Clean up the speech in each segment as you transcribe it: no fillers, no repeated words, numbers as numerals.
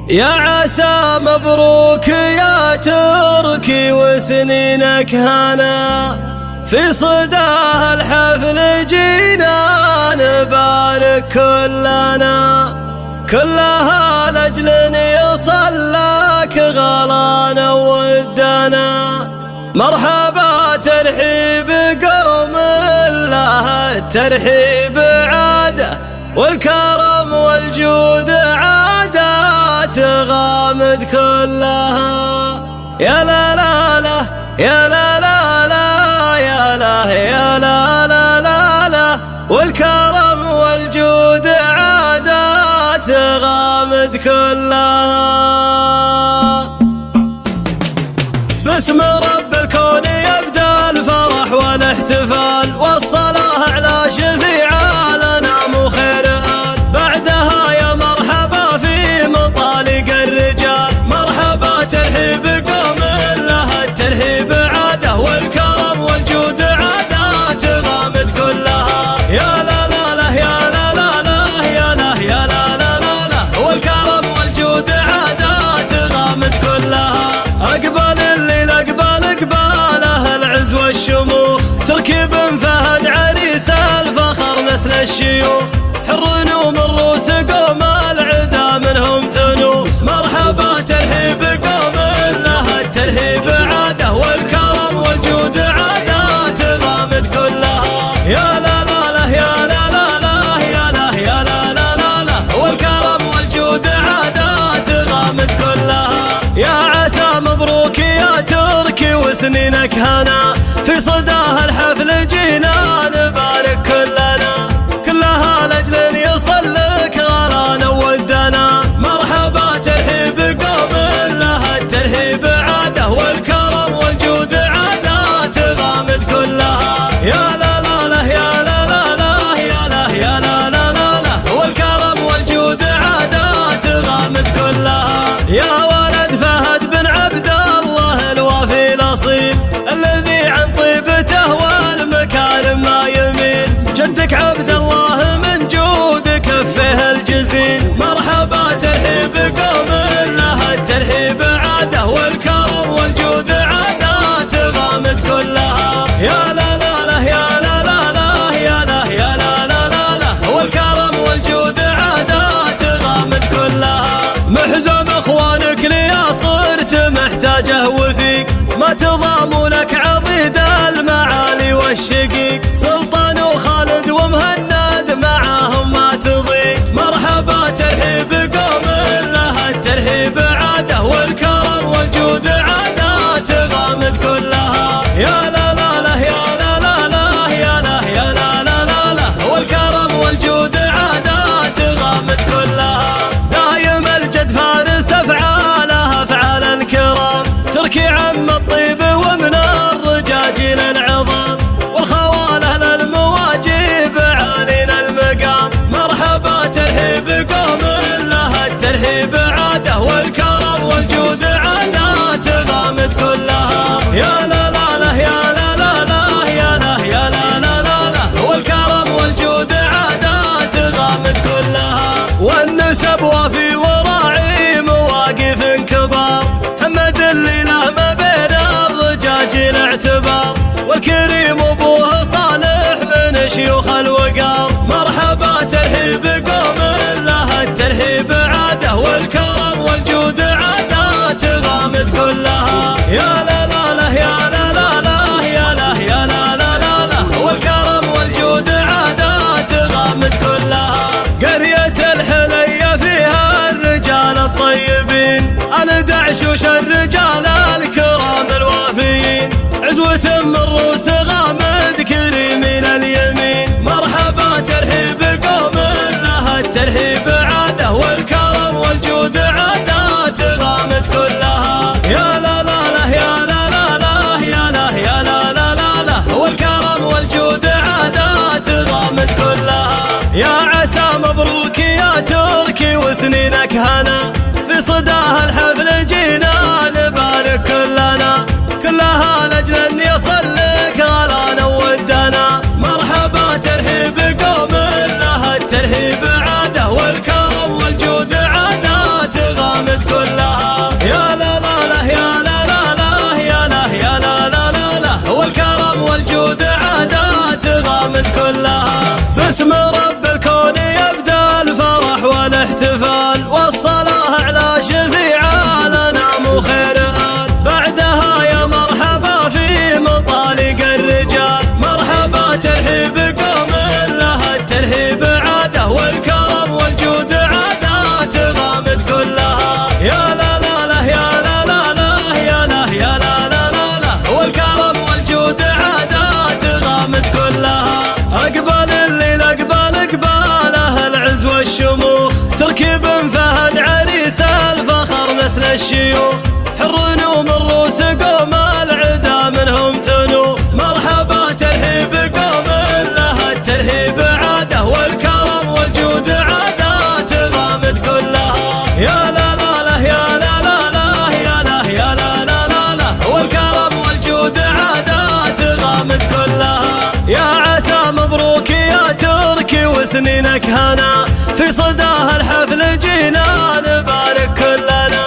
يا عسى مبروك يا تركي وسنينك هنا، في صداها الحفل جينا نبارك كلها لأجل يصلك غلانا ودنا. مرحبا ترحيب قوم لها الترحيب عاده، والكرم والجود عادات غامد كلها. يا لا لا لا يا لا لا لا يا لا يا لا لا لا لا، والكرم والجود عادات غامد كلها. باسم رب الكون يبدأ الفرح والاحتفال، والصلاة على شفيع الأنام وخير آل. بعدها يا مرحبا في مطالق الرجال، مرحبا ترحيب قوم لها الترحيب عاده، والكرم والجود عادات غامد كلها. يا لا لا لا يا لا لا لا يا لا يا لا لا لا لا، والكرم والجود عادات غامد كلها. أقبل الليل أقباله العز والشموخ، تركي بن فهد عريس الفخر نسل الشيوخ، حر من روس قوم العدا منهم تنوس. مرحبا ترحيب قوم لها الترحيب عاده، والكرم والجود عادات غامد كلها. يا لا لا لا يا لا لا لا يا لا يا لا لا لا لا، والكرم والجود عادات غامد كلها. يا عسى مبروك يا تركي وسنينك هنا، في صداها الحفل جينا نبارك كلها لأجل يصلك غلانا ودنا. مرحبا ترحيب قوم لها الترحيب عاده، والكرم والجود عادات غامد كلها. يا لا لا لا يا لا لا لا يا لا يا لا لا لا لا، والكرم والجود عادات غامد كلها. يا ولد فهد بن عبد الله الوافي الأصيل، الذي عن طيبته والمكارم ما يميل، جدك عبد الله من جود كفه الجزيل. مرحبا ترحيب قوم لها الترحيب عاده، والكرم والجود عادات غامد كلها. يا لا لا لا يا لا لا لا يا لا يا لا لا لا لا، والكرم والجود عادات غامد كلها. محزم اخوانك ليا صرت محتاجه وثيق، ما تضامنك عضيد المعالي والشقيق، سلطان وخالد ومهند معاهم ما تضيق. مرحبا ترحيب قوم لها الترحيب عاده، والكرم والجود عادات غامد كلها. يا لا لا لا يا لا لا لا يا لا يا لا لا لا لا، والكرم والجود عادات غامد كلها. دايم الجد فارس افعالها افعال الكرام، تركي عم الطيب ومن الرجاجيل العظام، والخواله للمواجيب عالينا المقام. مرحبا ترحيب قوم لها الترحيب عاده، والكرم والجود عادات غامد كلها. يا لا لا لا يا لا لا لا يا لا يا لا لا لا لا، والكرم والجود عادات غامد كلها. والنسب وافي وراعي مواقف كبار، محمد اللي له ما بين الرجاجيل اعتبار، والكريم ابوه صالح من شيوخ الوقار. مرحبا ترحيب قوم لها الترحيب عاده، والكرم والجود عادات غامد كلها. يا لا لا لا يا لا لا لا يا لا يا لا لا لا لا، والكرم والجود عادات غامد كلها. قرية الحلية فيها الرجال الطيبين، الدعشوش الرجال الكرام الوافيين، عزوة من روس غامد كريمين اليمين. مرحبا ترحيب قوم لها الترحيب عاده، والكرم والجود عادات غامد كلها. يا لا لا لا يا لا لا لا يا لا يا لا لا لا لا، والكرم والجود عادات غامد كلها. يا عسى مبروك يا تركي وسنينك هنا، في صداها الحفل جينا نبارك كلها لأجل يصلك الشيوخ حر ومن روس قوم العدا منهم تنوخ. مرحبا ترحيب قوم لها الترحيب عاده والكرم والجود عادات غامد كلها. يا لا لا لا يا لا لا لا يا لا يا لا لا لا لا والكرم والجود عادات غامد كلها. يا عسى مبروك يا تركي وسنينك هنا في صداها الحفل جينا نبارك كلنا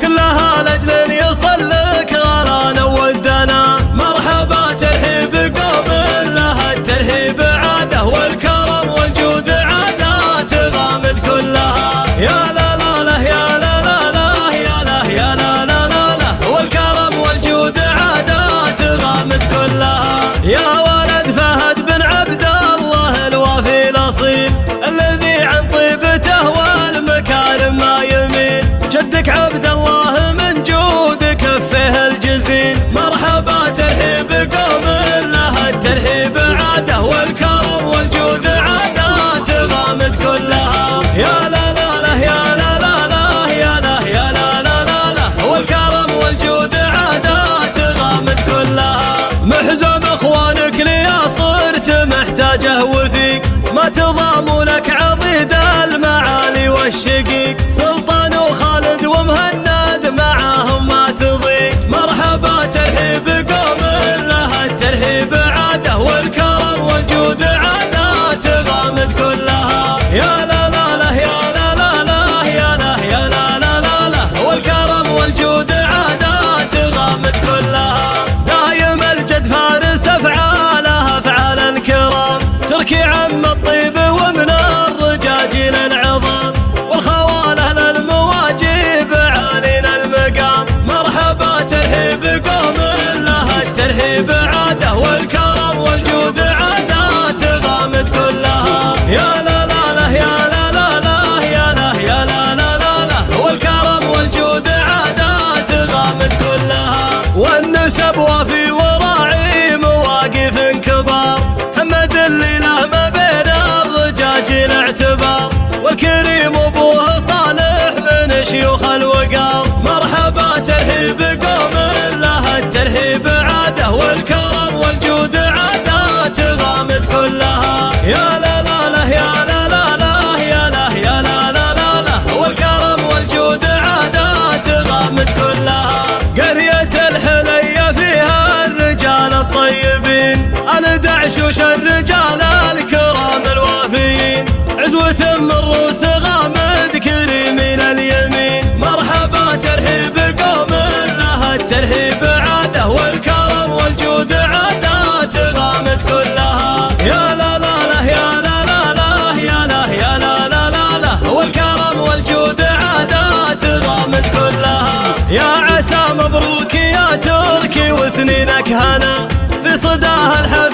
كلها لاجل يصلك غلانا ودنا. مرحبا ترحيب قوم لها الترحيب عاده والكرم والجود عادات غامد كلها. يا لا لا لا يا لا لا لا يا لا يا لا لا لا لا والكرم والجود عادات غامد كلها. يا ولد فهد بن عبد الله الوافي الاصيل الذي عن طيبته والمكارم ما يميل. جدك عبد الله من جود كفه الجزيل. مرحبا ترحيب قوم لها الترحيب عاده والكرم والجود عادات غامد كلها. يا لا لا لا يا لا لا لا يا لا يا لا لا لا لا والكرم والجود عادات غامد كلها. محزم اخوانك لي صرت محتاجه وثيق ما تضامنك عضيد المعالي والشقيق. سلطان وخالد ومهند معاهم ما تضيق. مرحبا ترحيب قوم لها الترحيب عاده والكرم والجود عادات غامد كلها. يا لا لا لا يا لا لا لا يا لا يا لا لا لا لا والكرم والجود عادات غامد كلها. دايم الجد فارس افعالها افعال الكرام تركي عم الطيب ومن الرجاجيل العظام والخواله للمواجيب عالينا المقام. مرحبا ترحيب قوم لها الترحيب عاده والكرم والجود عادات غامد كلها. يا لا لا لا يا لا لا لا يا لا يا لا لا لا لا والكرم والجود عادات غامد كلها. والنسب وافي وراعي مواقف كبار حمد اللي له ما بين الرجاجيل اعتبار والكريم ابوه صالح من شيوخ الوقار. مرحبا ترحيب قوم لها الترحيب عاده والكرم والجود عادات غامد كلها. يا لا لا لا يا لا لا لا يا لا يا لا لا لا لا والكرم والجود عادات غامد كلها. قرية الحلية فيها الرجال الطيبين الدعشوش الرجال الكرام الوافيين عزوة من روس غامد كريمين اليمين. مرحبا ترحيب قوم لها الترحيب عاده والكرم والجود عادات غامد كلها. يا لا لا لا يا لا لا لا يا لا يا لا لا لا لا والكرم والجود عادات غامد كلها. يا عسى مبروك يا تركي وسنينك هنا في صداها الحفل